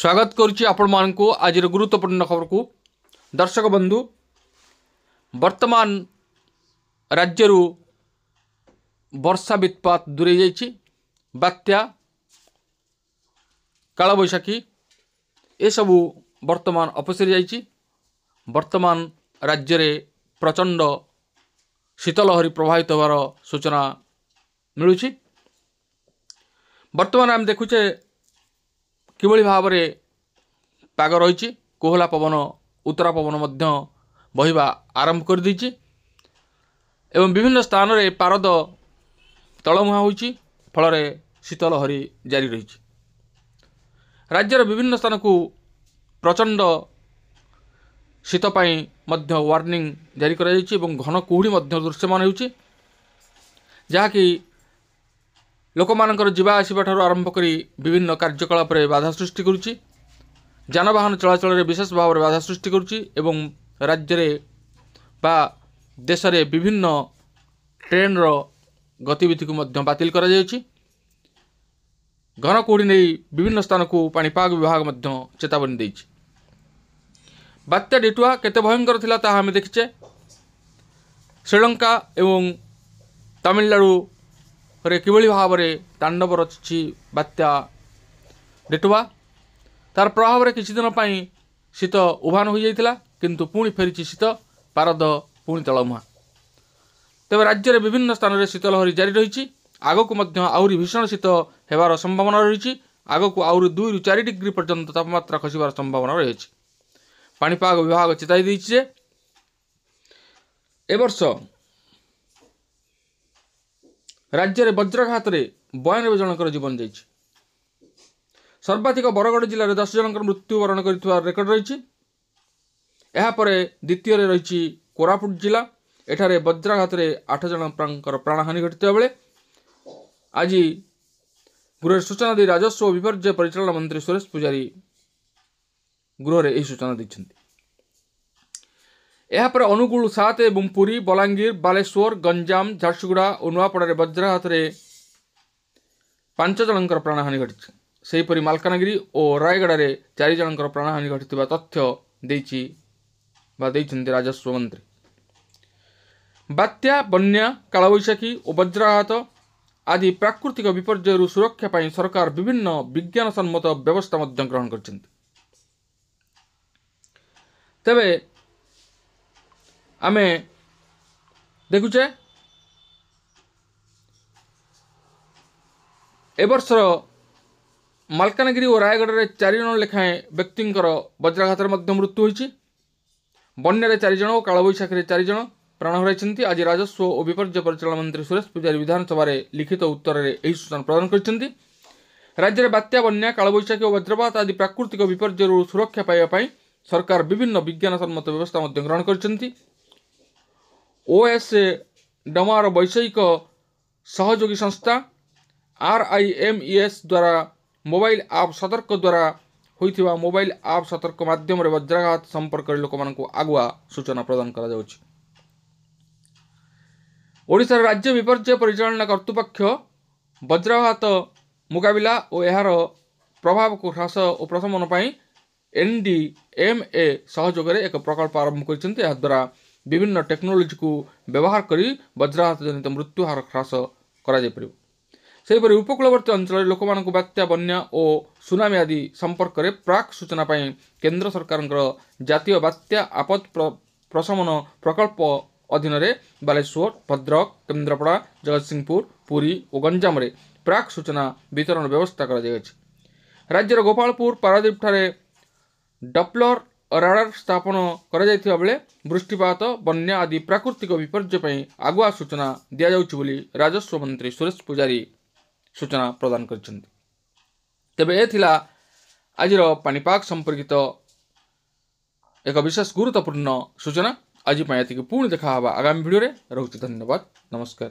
स्वागत करुच्ची आपण मानकु आज गुरुत्वपूर्ण खबर को दर्शक बंधु वर्तमान राज्य वर्षा वित्पात दूरे जाइछि बात्या काल बैशाखी ए सबु वर्तमान अपसरी जाइछि। वर्तमान राज्य रे प्रचंड शीतलहरी प्रभावित होवार सूचना मिलुछि। वर्तमान आम देखुचे किभଳି भाବରେ पाग रही कोहला पवन उत्तरा पवन मध्य बहिबा आरंभ कर दी एवं विभिन्न स्थान रे पारद तलमुहा होइछि फल शीतलहरी जारी रही। राज्यर विभिन्न स्थान को प्रचंड शीत पाई मध्य वार्निंग जारी करा जाइछि एवं घन कुहुड़ी मध्य दृश्यमान होइछि जहाँकि लोकमानकर जीवा आसवा ठारू आरंभ करी विभिन्न कार्यकलाप बाधा सृष्टि करुच्ची। जानवाहन चलाचल में विशेष भाव में बाधा सृष्टि करुच्ची एवं राज्य रे बा देश रे विभिन्न ट्रेन रो गतिविधि को मध्य बातिल करा जायछि। घन कुहुड़ी नहीं विभिन्न स्थान को पाणीपाग विभाग मध्य चेतावनी देइछि। बात्या डेटुआ केते भयंकर थिला ताहा आमे देखिछे। श्रीलंका एवं तमिलनाडु रे किभଳି भाବରେ तांडव रचिछि बात्या डेटुआ। तार प्रभाव रे किछि दिन पई शीत उभान हो जाइतिला किंतु पुणी फेरिछि शीत पारद पुणी तलमुहा। तेबे राज्य रे विभिन्न स्थान रे शीतलहरी जारी रहिछि। आगकु मध्य आउरी भीषण शीत हेबार संभावना रहिछि। आगकु आउरी 2 रु 4 डिग्री पर्यंत तापमात्रा खसिबार संभावना रहिछि। पाणीपाग विभाग चेताई दैछि जे ए वर्ष राज्य में वज्रघात 92 जनकर जीवन जाइछि। सर्वाधिक बरगड़ जिले में 10 जनकर मृत्युवरण कर रेकर्ड रही। द्वितीय रही कोरापुट जिला एठारे वज्रघात 8 जन प्राणहानि घटिता बेले आज गृह सूचना दे राजस्व और विपर्यय परिचालन मंत्री सुरेश पुजारी गृह में सूचना दी। यापर अनुगुल 7 एवं पुरी बलांगीर बालेश्वर गंजाम झारसुगुड़ा और नुआपड़ा वज्रघात 5 जनकर प्राणहानि घटी। सेहीपरि मालकानगिरी और रायगड़ा 4 जनकर प्राणहानि घटी तथ्य देइछन्ति राजस्व मंत्री। बात्या बन्या कालबैशाखी और वज्रघात आदि प्राकृतिक विपर्यय सुरक्षा पाई सरकार विभिन्न विज्ञान सम्मत व्यवस्था मध्य ग्रहण करछन्ति। तेबे आमे देखुचे ए वर्षर मालकानगिरी और रायगढ़ 4 जन लेखाएं व्यक्तिंकर वज्रघात मध्य मृत्यु होइछि। बन्या 4 जन और कालबैशाखी 4 जन प्राण हराइछन्ति। आज राजस्व और विपर्यय परिचालन मंत्री सुरेश पुजारी विधानसभा लिखित उत्तर में यही सूचना प्रदान करछन्ति। राज्य में बात्या बन्या कालबैशाखी और वज्रपात आदि प्राकृतिक विपर्यय सुरक्षा पाइबा सरकार विभिन्न विज्ञान सम्मत व्यवस्था मध्य ग्रहण करछन्ति। ओएस डमार वैषयिक सहयोगी संस्था RIMES द्वारा मोबाइल आप सतर्क द्वारा होइथिबा मोबाइल आप सतर्क माध्यम रे वज्रघात संपर्क लोक मानकु आगुआ सूचना प्रदान करा जाउछि। ओडिशा राज्य विपर्यय परिचालन कर्तृपक्ष वज्रघात मुकाबिला और यार प्रभाव को ह्रास और प्रशमन पाई NDMA सहयोग में एक प्रकल्प आरंभ करछन्ति। या द्वारा विभिन्न टेक्नोलोजी को व्यवहार करी वज्रघात जनित मृत्यु हार ह्रास करा जाय परिबो। सेहीपरि उपकूलवर्ती अंचल लोक मानकु बात्या बन्या और सुनामी आदि संपर्क में प्राक सूचना पाई केंद्र सरकार जातीय बात्या आपद प्रशमन प्रकल्प अधीन रे बालेश्वर भद्रक केन्द्रापड़ा जगतसिंहपुर पुरी और गंजाम रे प्राक सूचना वितरण व्यवस्था करा जायछि। राज्यर गोपालपुर पारादीप ठारे डप्लर राडार स्थापन करा जायथिबा बेले वृष्टिपात बन्या आदि प्राकृतिक विपर्यय पई आगुआ सूचना दिया जाउछि बोली राजस्व मंत्री सुरेश पुजारी सूचना प्रदान करछन्ति। तेबे ए थिला आजिर पाणीपाग संपर्कित एक विशेष गुरुत्वपूर्ण सूचना। आज पई एतिक पुणी देखा हबा आगामी वीडियो रे। रहुछि धन्यवाद नमस्कार।